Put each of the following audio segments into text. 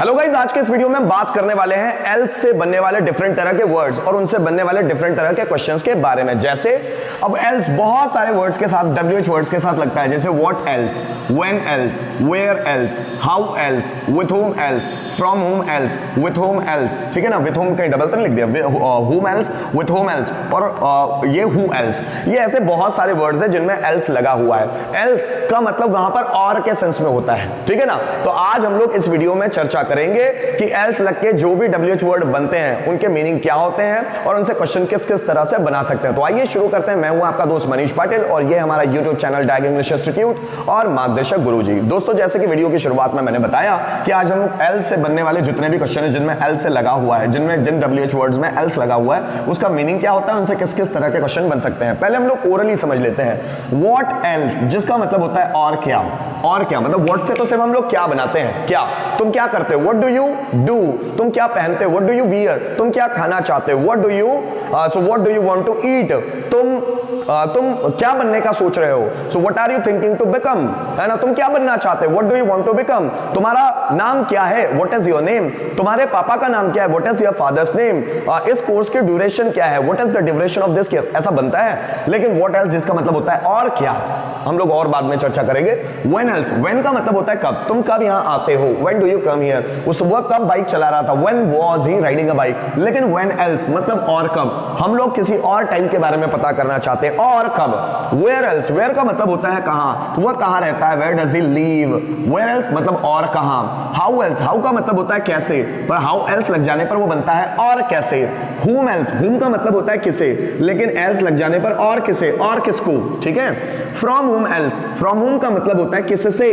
Hello guys, आज के इस वीडियो में हम बात करने वाले हैं एल्स से बनने वाले डिफरेंट तरह के वर्ड्स और उनसे बनने वाले डिफरेंट तरह के क्वेश्चंस के बारे में। जैसे अब एल्स बहुत सारे वर्ड्स के साथ WH वर्ड्स के साथ लगता है, जैसे what else, when else, where else, how else, with whom else, from whom else, with whom else. ठीक है ना, विथ whom कहीं डबल तो नहीं लिख दिया, whom else, with whom else और ये who एल्स। ये ऐसे बहुत सारे वर्ड्स हैं जिनमें एल्स लगा हुआ है। एल्स का मतलब वहां पर और के सेंस में होता है। ठीक है ना, तो आज हम लोग इस वीडियो में चर्चा करेंगे कि एल्स लग के जो भी WH वर्ड बनते हैं उनके मीनिंग क्या होते हैं और उनसे क्वेश्चन किस किस तरह से बना सकते हैं। तो आइए शुरू करते हैं। मैं हूं आपका दोस्त मनीष पाटिल और ये हमारा YouTube चैनल डैग इंग्लिश इंस्टीट्यूट और मार्गदर्शक गुरुजी। दोस्तों, जैसे कि वीडियो की शुरुआत में मैंने बताया कि आज हम लोग एल से बनने वाले जितने भी क्वेश्चन है जिनमें एल से लगा हुआ है, जिन WH वर्ड्स में एल्स लगा हुआ है, उसका मीनिंग क्या होता है, उनसे किस किस तरह के क्वेश्चन बन सकते हैं। पहले हम लोग ओरली समझ लेते हैं। व्हाट एल्स, जिसका मतलब होता है और क्या। और क्या मतलब व्हाट से तो सिर्फ हम लोग क्या बनाते हैं, क्या, तुम क्या करते हो, व्हाट डू यू डू, तुम क्या पहनते हो, व्हाट डू यू वियर, तुम क्या खाना चाहते हो, what do you so what do you want to eat, तुम क्या बनने का सोच रहे हो, so what are you thinking to become, है ना, तुम क्या बनना चाहते हो, what do you want to become, तुम्हारा नाम क्या है, व्हाट इज योर नेम, तुम्हारे पापा का नाम क्या है, what is your father's name, इस कोर्स की ड्यूरेशन क्या है, what is the duration of this course, ऐसा बनता है। लेकिन व्हाट एल्स जिसका मतलब होता है और क्या, हम लोग और बाद में चर्चा करेंगे। व्हेन एल्स, व्हेन का मतलब होता है कब, तुम कब यहां आते हो, when do you come here, उस वह कब बाइक चला रहा था, when was he riding a bike. लेकिन व्हेन एल्स मतलब और कब, हम लोग किसी और टाइम के बारे में पता करना चाहते हैं, और कब। वेयर एल्स, वेयर का मतलब होता है कहां, तो वह कहां रहता है, where does he live, where else मतलब और कहां। हाउ एल्स, हाउ का मतलब होता है कैसे, पर हाउ एल्स लग जाने पर वो बनता है और कैसे। whom एल्स, whom का मतलब होता है किसे, लेकिन एल्स लग जाने पर और किसे, और किसको। ठीक है। From whom else, from whom का मतलब होता है किससे,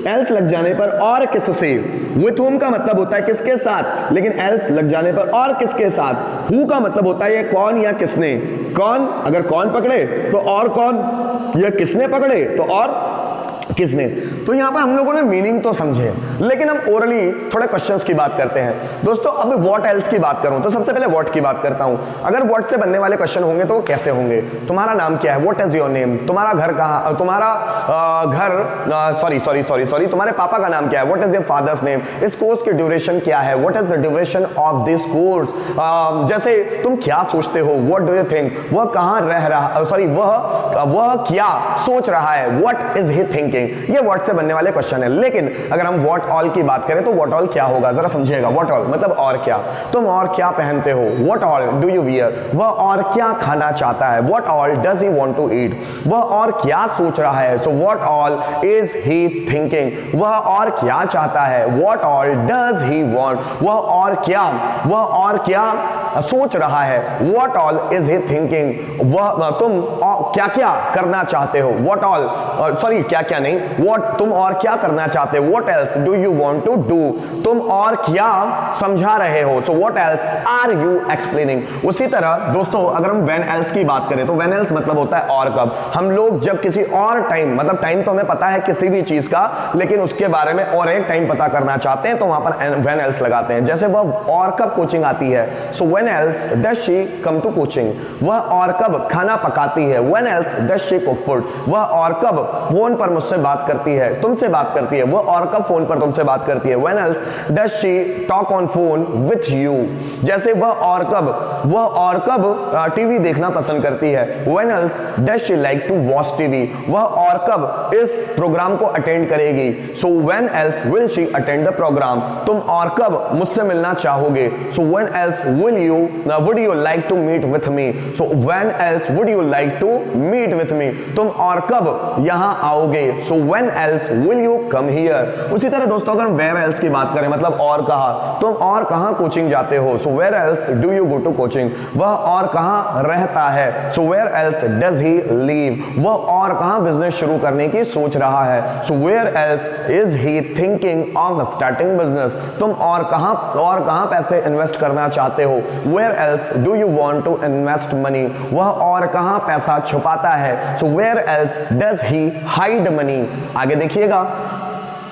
एल्स लग जाने पर और किससे। विथ whom का मतलब होता है किसके साथ, लेकिन एल्स लग जाने पर और किसके साथ। हु का मतलब होता है ये कौन या किसने, कौन, अगर कौन पकड़े तो और कौन, या किसने पकड़े तो और किसने। तो यहां पर हम लोगों ने मीनिंग तो समझे, लेकिन हम ओरली थोड़े क्वेश्चंस की बात करते हैं। दोस्तों, अब व्हाट एल्स की बात करूं तो सबसे पहले व्हाट की बात करता हूं। अगर व्हाट से बनने वाले क्वेश्चन होंगे तो वो कैसे होंगे। तुम्हारा नाम क्या है, व्हाट इज योर नेम, तुम्हारा घर कहां, तुम्हारा तुम्हारे पापा का नाम क्या है, what is your father's name, इस कोर्स की ड्यूरेशन क्या है, what is the duration of this course. जैसे तुम क्या सोचते हो, व्हाट डू यू थिंक, वह कहां रह रहा, वह क्या सोच रहा है, व्हाट इज ही थिंकिंग। ये व्हाट से बनने वाले क्वेश्चन है। लेकिन अगर हम व्हाट ऑल की बात करें तो व्हाट ऑल क्या होगा, जरा समझिएगा। व्हाट ऑल मतलब और क्या, तुम और क्या पहनते हो, what all do you wear, वह और क्या खाना चाहता है, what all does he want to eat, वह और क्या सोच रहा है, so what all is he thinking, वह और क्या चाहता है, what all does he want, वह और क्या सोच रहा है, what all is he thinking, वह तुम क्या क्या करना चाहते हो, व्हाट ऑल क्या क्या नहीं, व्हाट तुम और क्या करना चाहते हो, what else do you want to do, तुम और क्या समझा रहे हो, so what else are you explaining. उसी तरह दोस्तों, अगर हम व्हेन एल्स की बात करें तो व्हेन एल्स मतलब होता है और कब। हम लोग जब किसी और टाइम, मतलब टाइम तो हमें पता है किसी भी चीज का, लेकिन उसके बारे में और एक टाइम पता करना चाहते हैं तो वहां पर व्हेन एल्स लगाते हैं। जैसे वह और कब कोचिंग आती है, so when else does she come to coaching, वह और कब खाना पकाती है, when else does she cook food, वह और कब फोन पर मुझसे बात करती है, तुमसे बात करती है, वह और कब फोन पर तुमसे बात करती है, when else does she talk on phone with you. जैसे वह और कब टीवी देखना पसंद करती है, when else does she like to watch TV, वह और कब इस प्रोग्राम को अटेंड करेगी, so when else will she attend the program, तुम और कब मुझसे मिलना चाहोगे, so when else would you like to meet with me, so when else would you like to meet with मी, तुम और कब यहां आओगे, सो when else will you come here. उसी तरह दोस्तों, अगर वेयर एल्स की बात करें मतलब और कहां, तुम और कहां कोचिंग जाते हो, so where else do you go to coaching, वह और कहां रहता है, so where else does he live, वह और कहां बिजनेस शुरू करने की सोच रहा है, so where else is he thinking of starting business, तुम और कहां पैसे इन्वेस्ट करना चाहते हो, where else do you want to invest money, वह और कहां पैसा छुपाता है, so where else does he hide money. आगे देखिएगा,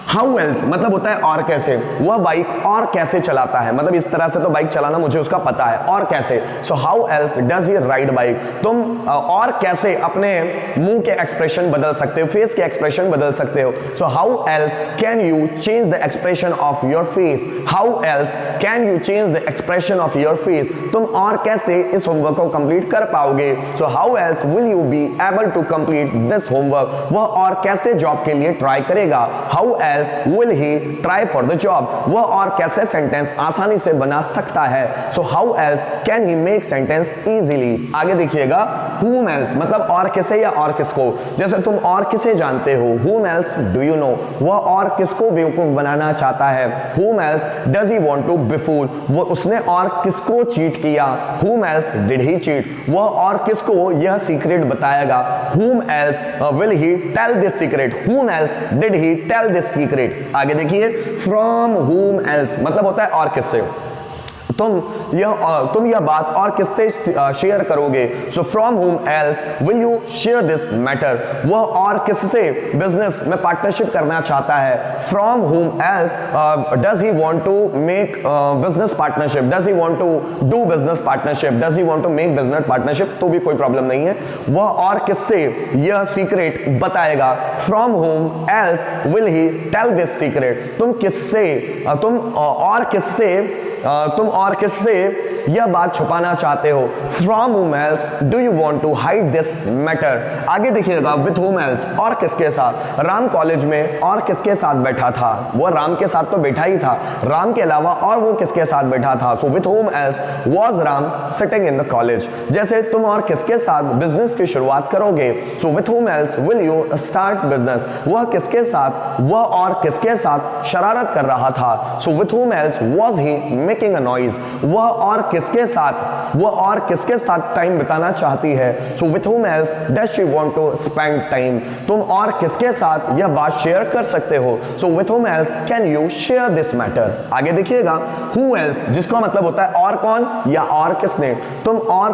हाउ एल्स मतलब होता है और कैसे, वह बाइक और कैसे चलाता है, मतलब इस तरह से तो बाइक चलाना मुझे उसका पता है, और कैसे। सो how else does he ride bike, तुम और कैसे अपने मुंह के एक्सप्रेशन बदल सकते हो, फेस के एक्सप्रेशन बदल सकते हो। So how else can you change the expression of your face, how else can you change the expression of your face, तुम और कैसे इस होमवर्क को कंप्लीट कर पाओगे। So how else will you be able to complete this homework, वह और कैसे जॉब के लिए ट्राई करेगा। How else will he try for the job, वह और कैसे सेंटेंस आसानी से बना सकता है। सो how else can he make sentence easily. आगे देखिएगा, whom else मतलब और किसे या और किसको, जैसे तुम और किसे जानते हो, whom else do you know, वह और किसको बेवकूफ बनाना चाहता है। whom else does he want to befool, वो उसने और किसको चीट किया। whom else did he cheat, वह और किसको यह सीक्रेट बताएगा। whom else will he tell this secret, whom else did he tell this secret। आगे देखिए, from whom else मतलब होता है और किससे, तुम यह बात और किससे शेयर करोगे। So from whom else will you share this matter, वह और किससे बिजनेस में पार्टनरशिप करना चाहता है। From whom else does he want to make business partnership, does he want to do business partnership, does he want to make business partnership, तो भी कोई प्रॉब्लम नहीं है। वह और किससे यह सीक्रेट बताएगा। From whom else will he tell this secret, तुम और किससे यह बात छुपाना चाहते हो। फ्रॉम whom else do you want to hide this matter। आगे देखिएगा, with whom else और किसके साथ। राम कॉलेज में और किसके साथ बैठा था, वो राम के साथ तो बैठा ही था, राम के अलावा और वो किसके साथ बैठा था। so with whom else was Ram sitting in the college, जैसे तुम और किसके साथ बिजनेस की शुरुआत करोगे। so with whom else will you start business, वह और किसके साथ शरारत कर रहा था। so with whom else was he making a noise, वह और किसके साथ टाइम बिताना चाहती है। so with whom else does she want to spend time, तुम और किसके साथ यह बात शेयर कर सकते हो। so with whom else can you share this matter। आगे देखिएगा, who else जिसका मतलब होता है और कौन या और किसने, तुम और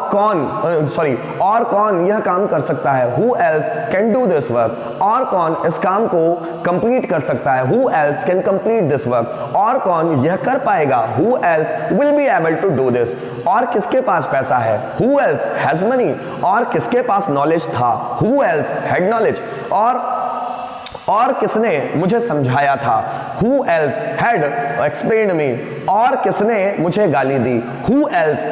कौन यह काम कर सकता है। who else can do this work, और कौन इस काम को कंप्लीट कर सकता है। who else can complete this work, और कौन यह कर पाएगा। who else will be able to do this, और किसके पास पैसा है। who else has money, और किसके पास नॉलेज था। who else had knowledge, और किसने मुझे समझाया था। who else had explained me, और किसने मुझे गाली दी। who else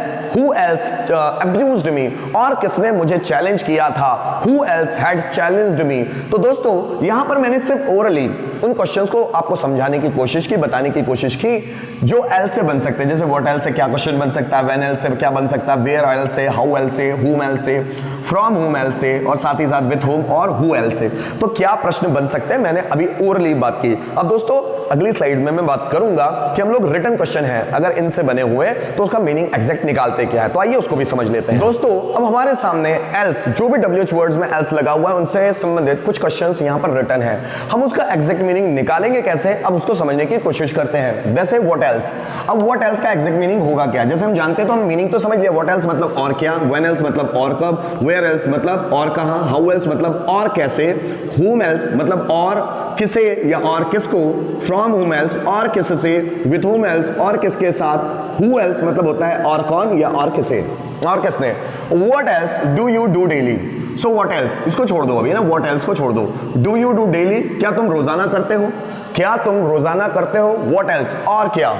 abused me, और किसने मुझे चैलेंज किया था। who else had challenged me। तो दोस्तों यहां पर मैंने सिर्फ ओरली उन क्वेश्चंस को आपको समझाने की कोशिश की, बताने की कोशिश की जो एल से बन सकते हैं। जैसे व्हाट एल से क्या क्वेश्चन बन सकता है, व्हेन एल से क्या बन सकता है, वेयर एल से, हाउ एल से, whom एल से, फ्रॉम whom एल से, और साथ ही साथ विथ whom और who एल से। तो क्या प्रश्न बन सकते हैं, मैंने अभी ओरली बात की। अब दोस्तों अगली स्लाइड में मैं बात करूंगा कि हम लोग रिटन क्वेश्चन है अगर इनसे बने हुए तो उसका मीनिंग एग्जैक्ट निकालते क्या है। तो आइए उसको भी समझ लेते हैं। दोस्तों अब हमारे सामने एल्स, जो भी WH वर्ड्स में एल्स लगा हुआ है उनसे संबंधित कुछ क्वेश्चंस यहां पर रिटन है। हम उसका एग्जैक्ट मीनिंग निकालेंगे कैसे, अब उसको समझने की कोशिश करते हैं। जैसे व्हाट एल्स, अब व्हाट एल्स का एग्जैक्ट मीनिंग होगा क्या। जैसे हम जानते हैं तो हम मीनिंग तो समझ लिया, व्हाट एल्स मतलब और क्या, व्हेन एल्स मतलब और कब, वेयर एल्स मतलब और कहां, हाउ एल्स मतलब और कैसे, whom एल्स मतलब और किसे या और किसको, फ्रॉम whom एल्स और किससे, with whom एल्स और किसके साथ, who एल्स मतलब होता है और कौन या और किसे और किसने। what else do you do daily, so what else इसको छोड़ दो अभी ना, what else को छोड़ दो। do you do daily क्या तुम रोजाना करते हो, क्या तुम रोजाना करते हो। what else और क्या,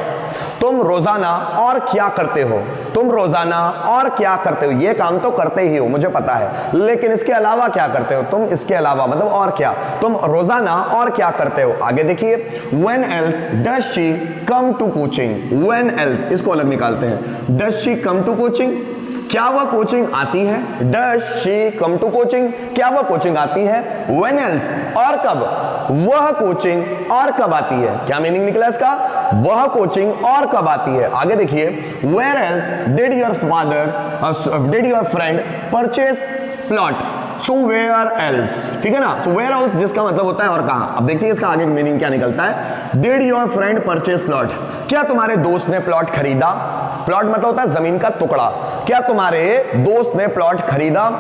तुम रोजाना और क्या करते हो, तुम रोजाना और क्या करते हो, ये काम तो करते ही हो मुझे पता है, लेकिन इसके अलावा क्या करते हो, तुम इसके अलावा मतलब और क्या, तुम रोजाना और क्या करते हो। आगे देखिए, when else does she come to coaching, when else इसको अलग निकालते हैं। does she come to coaching क्या वह कोचिंग आती है, does she come to coaching क्या वह कोचिंग आती है। when else और कब, वह कोचिंग और कब आती है। क्या मीनिंग निकला इसका, वह कोचिंग और कब आती है। आगे देखिए, where else did your friend purchase plot, so where else, ठीक है ना। so where else जिसका मतलब होता है और कहां। अब देखिए इसका आगे मीनिंग क्या निकलता है। did your friend purchase plot क्या तुम्हारे दोस्त ने प्लॉट खरीदा, प्लॉट मतलब होता है जमीन का टुकड़ा, क्या तुम्हारे दोस्त ने प्लॉट खरीदा।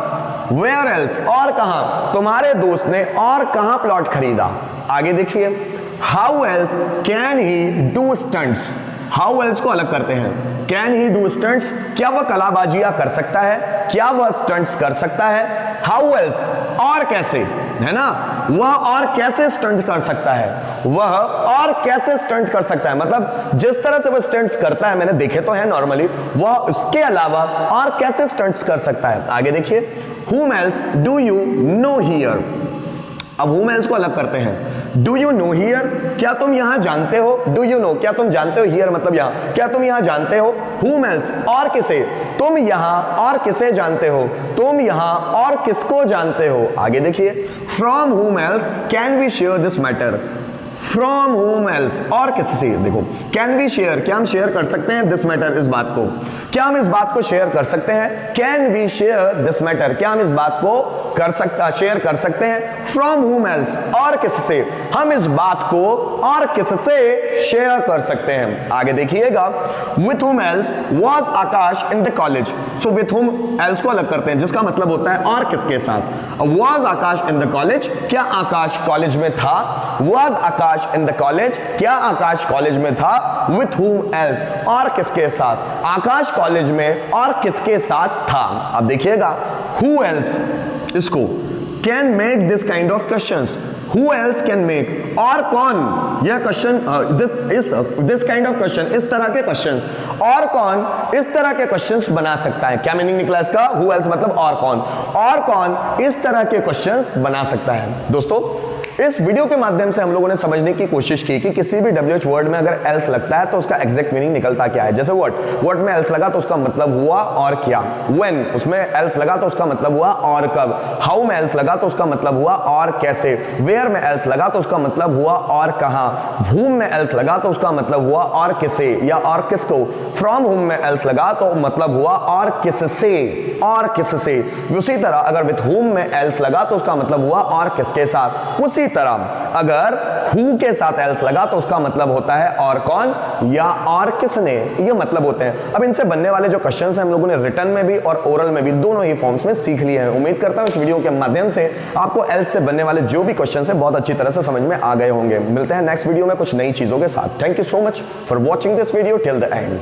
where else और कहां, तुम्हारे दोस्त ने और कहां प्लॉट खरीदा। आगे देखिए, how else can he do stunts, how else को अलग करते हैं, कैन ही डू स्टंट्स, क्या वह कलाबाजियां कर सकता है, क्या वह स्टंट्स कर सकता है, हाउ एल्स और कैसे, है ना, वह और कैसे स्टंट कर सकता है, वह और कैसे स्टंट्स कर सकता है, मतलब जिस तरह से वह स्टंट्स करता है, मैंने देखे तो है नॉर्मली, वह उसके अलावा और कैसे स्टंट्स कर सकता है। आगे देखिए, whom else do you know here, अब whom else को अलग करते हैं, do you know here, क्या तुम यहां जानते हो, do you know क्या तुम जानते हो, here मतलब यहां, क्या तुम यहां जानते हो, whom else और किसे, तुम यहां और किसे जानते हो, तुम यहां और किसको जानते हो। आगे देखिए, from whom else can we share this matter, from whom else और किससे, देखो कैन वी शेयर, क्या हम शेयर कर सकते हैं दिस मैटर, इस बात को, क्या हम इस बात को शेयर कर सकते हैं, can we share this matter, क्या हम इस बात को शेयर कर सकते हैं, फ्रॉम whom else और किससे, हम इस बात को और किससे शेयर कर सकते हैं। आगे देखिएगा, with whom else was Akash in the college, so with whom else को अलग करते हैं जिसका मतलब होता है और किसके साथ, was Akash in the college, क्या आकाश कॉलेज में था, was Akash in the college, क्या आकाश कॉलेज में था, with whom else और किसके साथ, आकाश कॉलेज में और किसके साथ था। अब देखिएगा, who else इसको can make this kind of questions, who else can make और कौन यह question this kind of question, इस तरह के क्वेश्चंस, और कौन इस तरह के क्वेश्चंस बना सकता है, क्या मीनिंग निकला इसका, who else मतलब और कौन इस तरह के क्वेश्चंस बना सकता है। दोस्तों इस वीडियो के माध्यम से हम लोगों ने समझने की कोशिश की कि किसी भी WH वर्ड में अगर else लगता है तो उसका एग्जैक्ट मीनिंग निकलता क्या है। जैसे what में else लगा तो उसका मतलब हुआ और क्या, when उसमें else लगा तो उसका मतलब हुआ और कब, how में else लगा तो उसका मतलब हुआ और कैसे, where में else लगा तो उसका मतलब हुआ और कहां, whom में else लगा तो उसका मतलब हुआ और किसे या और किसको, from whom में else लगा तो मतलब हुआ और किससे, उसी तरह अगर with whom में else लगा तो उसका मतलब हुआ और किसके साथ, उसी तरह अगर who के साथ else लगा तो उसका मतलब होता है और कौन या और किसने, ये मतलब होते हैं। अब इनसे बनने वाले जो क्वेश्चंस हैं हम लोगों ने रिटन में भी और ओरल में भी दोनों ही फॉर्म्स में सीख लिए हैं। उम्मीद करता हूं इस वीडियो के माध्यम से आपको else से बनने वाले जो भी क्वेश्चंस हैं बहुत अच्छी तरह से समझ में आ गए होंगे। मिलते हैं नेक्स्ट वीडियो में कुछ नई चीजों के साथ। Thank you so much for watching this video till the end.